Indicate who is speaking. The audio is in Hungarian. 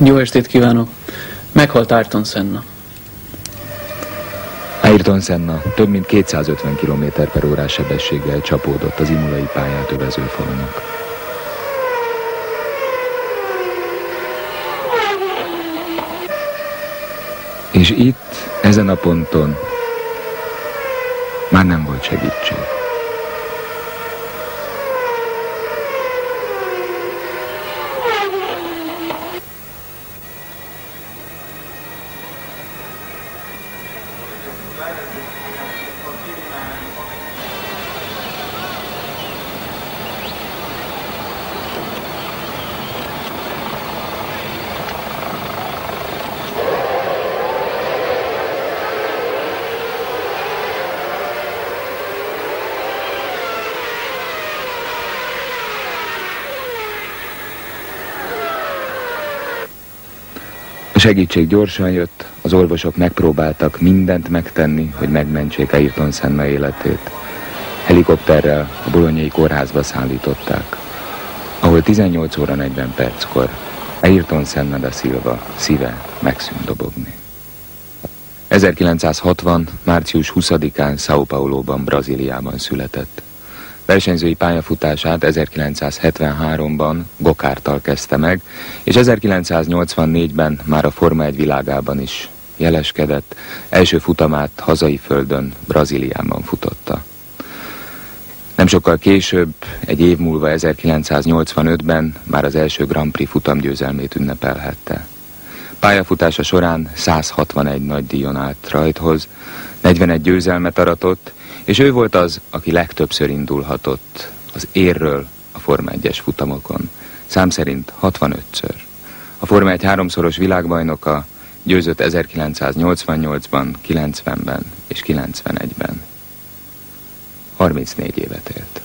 Speaker 1: Jó estét kívánok! Meghalt Ayrton Senna.
Speaker 2: Ayrton Senna több mint 250 km/h sebességgel csapódott az imolai pályát övező falnak. És itt, ezen a ponton már nem volt segítség. A segítség gyorsan jött, az orvosok megpróbáltak mindent megtenni, hogy megmentsék Ayrton Senna életét. Helikopterrel a bolognai kórházba szállították, ahol 18 óra 40 perckor Ayrton Senna da Silva szíve megszűnt dobogni. 1960. március 20-án São Pauloban, Brazíliában született. Versenyzői pályafutását 1973-ban gokárttal kezdte meg, és 1984-ben már a Forma 1 világában is jeleskedett, első futamát hazai földön, Brazíliában futotta. Nem sokkal később, egy év múlva 1985-ben már az első Grand Prix futamgyőzelmét ünnepelhette. Pályafutása során 161 nagydíjon állt rajthoz, 41 győzelmet aratott, és ő volt az, aki legtöbbször indulhatott az érről a Forma 1-es futamokon. Szám szerint 65-ször. A Forma 1 háromszoros világbajnoka, győzött 1988-ban, 90-ben és 91-ben. 34 évet élt.